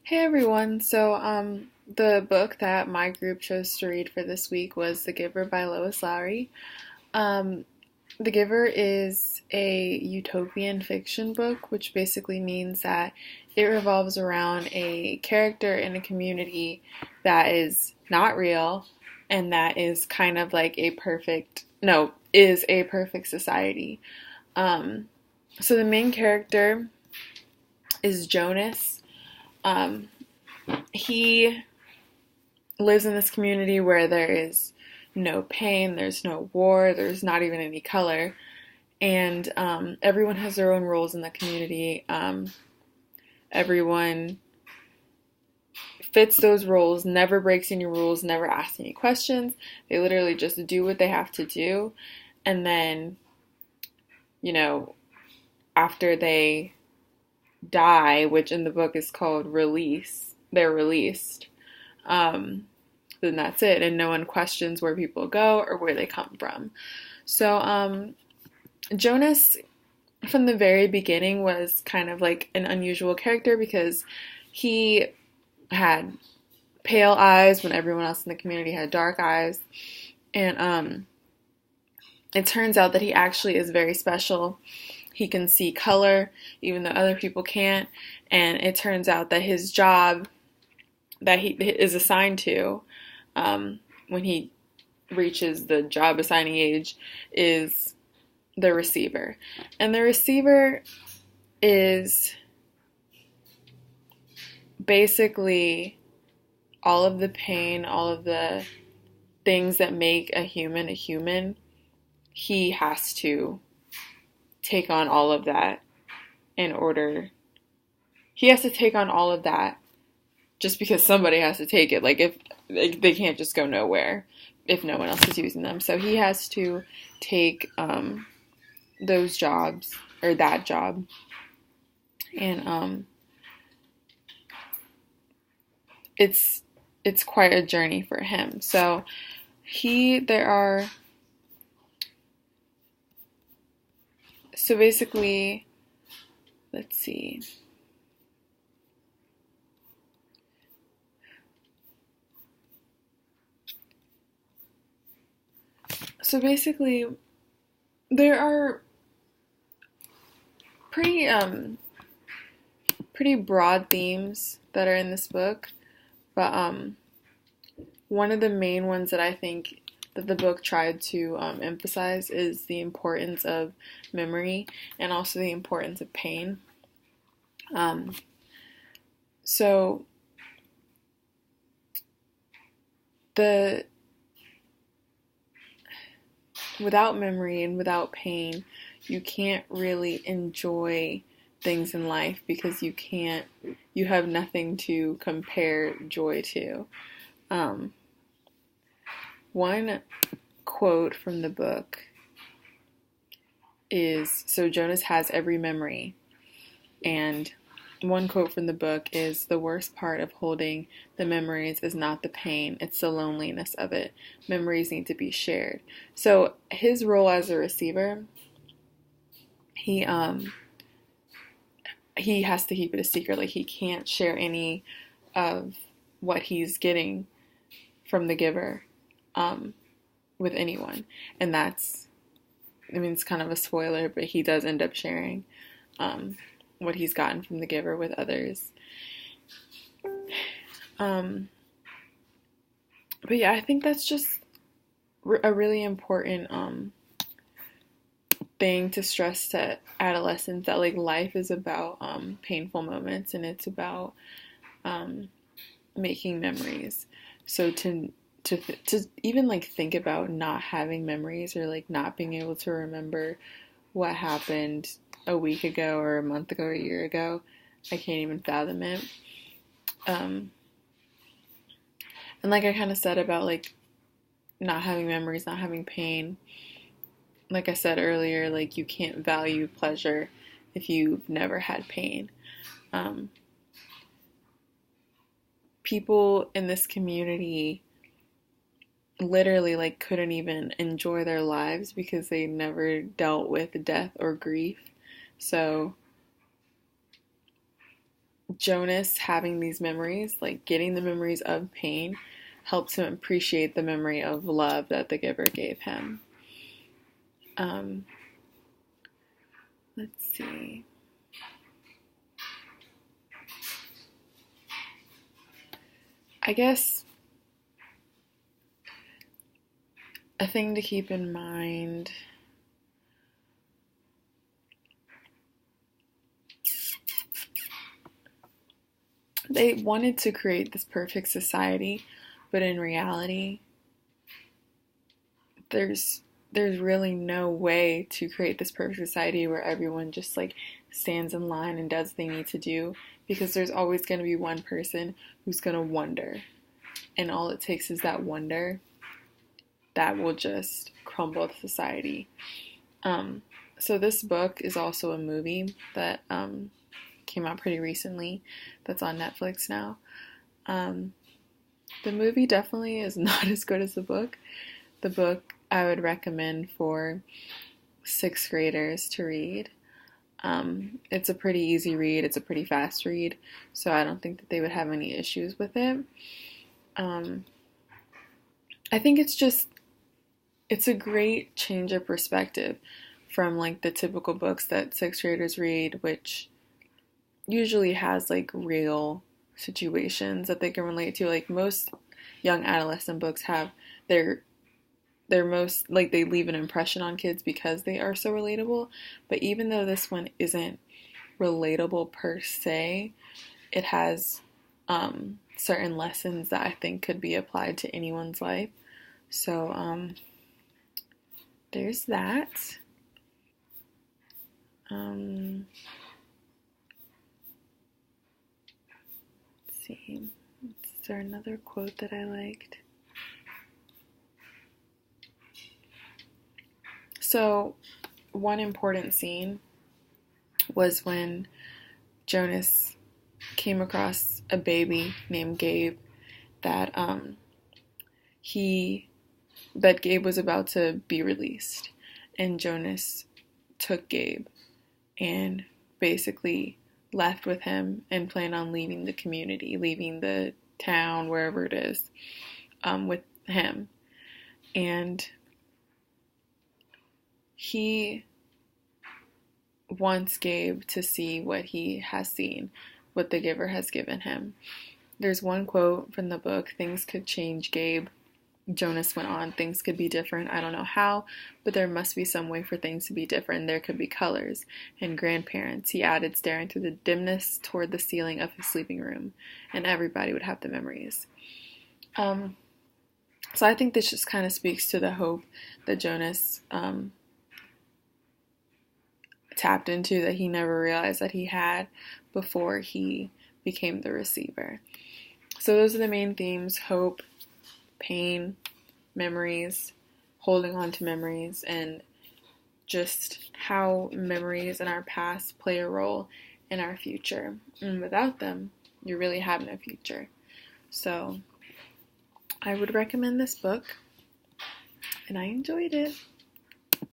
Hey everyone. The book that my group chose to read for this week was The Giver by Lois Lowry. Um, the Giver is a utopian fiction book, which basically means that it revolves around a character in a community that is not real and that is kind of like is a perfect society. Um, so the main character is Jonas. Um, he lives in this community where there is no pain, there's no war, there's not even any color, and everyone has their own roles in the community. Everyone fits those roles, never breaks any rules, never asks any questions. They literally just do what they have to do, and then, you know, after they die, which in the book is called release, they're released. Um, then that's it, and no one questions where people go or where they come from. Jonas, from the very beginning, was kind of like an unusual character because he had pale eyes when everyone else in the community had dark eyes. And it turns out that he actually is very special. He can see color, even though other people can't. And it turns out that his job that he is assigned to when he reaches the job assigning age is the receiver. And the receiver is basically all of the pain, all of the things that make a human. He has to take on all of that in order. He has to take on all of that just because somebody has to take it. Like, if they can't just go nowhere if no one else is using them. So he has to take those jobs, or that job. And it's quite a journey for him. There are so basically, let's see. So basically, there are pretty broad themes that are in this book, but one of the main ones that I think that the book tried to emphasize is the importance of memory and also the importance of pain. Um, so the Without memory and without pain, you can't really enjoy things in life because you have nothing to compare joy to. Um, One quote from the book is, so Jonas has every memory, and one quote from the book is, "The worst part of holding the memories is not the pain, it's the loneliness of it. Memories need to be shared." So his role as a receiver, he he has to keep it a secret. Like, he can't share any of what he's getting from the giver with anyone. And it's kind of a spoiler, but he does end up sharing what he's gotten from the giver with others. But yeah, I think that's just a really important thing to stress to adolescents, that like life is about painful moments, and it's about making memories. So to even like think about not having memories, or like not being able to remember what happened a week ago or a month ago or a year ago, I can't even fathom it. And like I kind of said about like not having memories, not having pain, like I said earlier, like you can't value pleasure if you've never had pain. Um, People in this community literally like couldn't even enjoy their lives because they never dealt with death or grief. So Jonas having these memories, like getting the memories of pain, helps him appreciate the memory of love that the giver gave him. Um, let's see. I guess a thing to keep in mind, they wanted to create this perfect society, but in reality, there's there's really no way to create this perfect society where everyone just like stands in line and does what they need to do, because there's always going to be one person who's going to wonder, and all it takes is that wonder that will just crumble the society. Um, so this book is also a movie that came out pretty recently that's on Netflix now. Um, the movie definitely is not as good as the book. The book I would recommend for sixth graders to read. It's a pretty easy read, it's a pretty fast read, so I don't think that they would have any issues with it. Um, I think it's a great change of perspective from like the typical books that sixth graders read, which usually has like real situations that they can relate to. Like most young adolescent books have their most like they leave an impression on kids because they are so relatable. But even though this one isn't relatable per se, it has certain lessons that I think could be applied to anyone's life. So there's that. Let's see. Is there another quote that I liked? So, one important scene was when Jonas came across a baby named Gabe that he that Gabe was about to be released, and Jonas took Gabe and basically left with him and planned on leaving the community, leaving the town, wherever it is, with him. And he wants Gabe to see what he has seen, what the giver has given him. There's one quote from the book: "Things could change, Gabe." Jonas went on, "Things could be different. I don't know how, but there must be some way for things to be different. There could be colors and grandparents," he added, staring through the dimness toward the ceiling of his sleeping room, "and everybody would have the memories." Um, so I think this just kind of speaks to the hope that Jonas tapped into, that he never realized that he had before he became the receiver. So those are the main themes: hope, pain, memories, holding on to memories, and just how memories in our past play a role in our future. And without them, you really have no future. So I would recommend this book, and I enjoyed it.